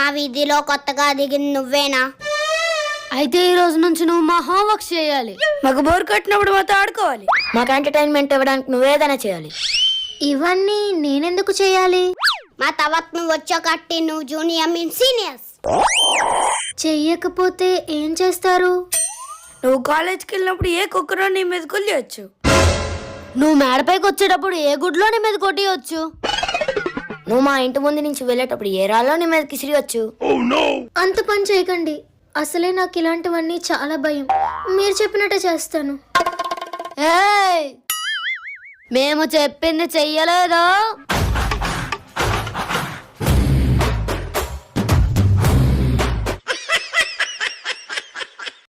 మా వీధిలో కొత్తగా దిగింది నువ్వేనా? అయితే ఈ రోజు నుంచి నువ్వు మా హోంవర్క్ చేయాలి. మాకు బోర్ కొట్టినప్పుడు మాతో ఆడుకోవాలి. మాకు ఎంటర్టైన్మెంట్ ఇవ్వడానికి నువ్వేదైనా చేయాలి. ఇవన్నీ నేనెందుకు చేయాలి? మా తర్వాత నువ్వు వచ్చాకట్టి నువ్వు జూనియర్ మీన్ సీనియర్స్. చెయ్యకపోతే ఏం చేస్తారు? నువ్వు కాలేజ్కి వెళ్ళినప్పుడు ఏ కుక్కరో నీ మీద కొలియొచ్చు. నువ్వు మేడపైకి వచ్చేటప్పుడు ఏ గుడ్లో నీ మీద కొట్టేయచ్చు. నువ్వు మా ఇంటి ముందు నుంచి వెళ్ళేటప్పుడు ఏ రాలో నీ మీద కిసిరియొచ్చు. అంత పని చేయకండి. అసలే నాకు ఇలాంటివన్నీ చాలా భయం. మీరు చెప్పినట్టే చేస్తాను. మేము చెప్పింది చెయ్యలేదో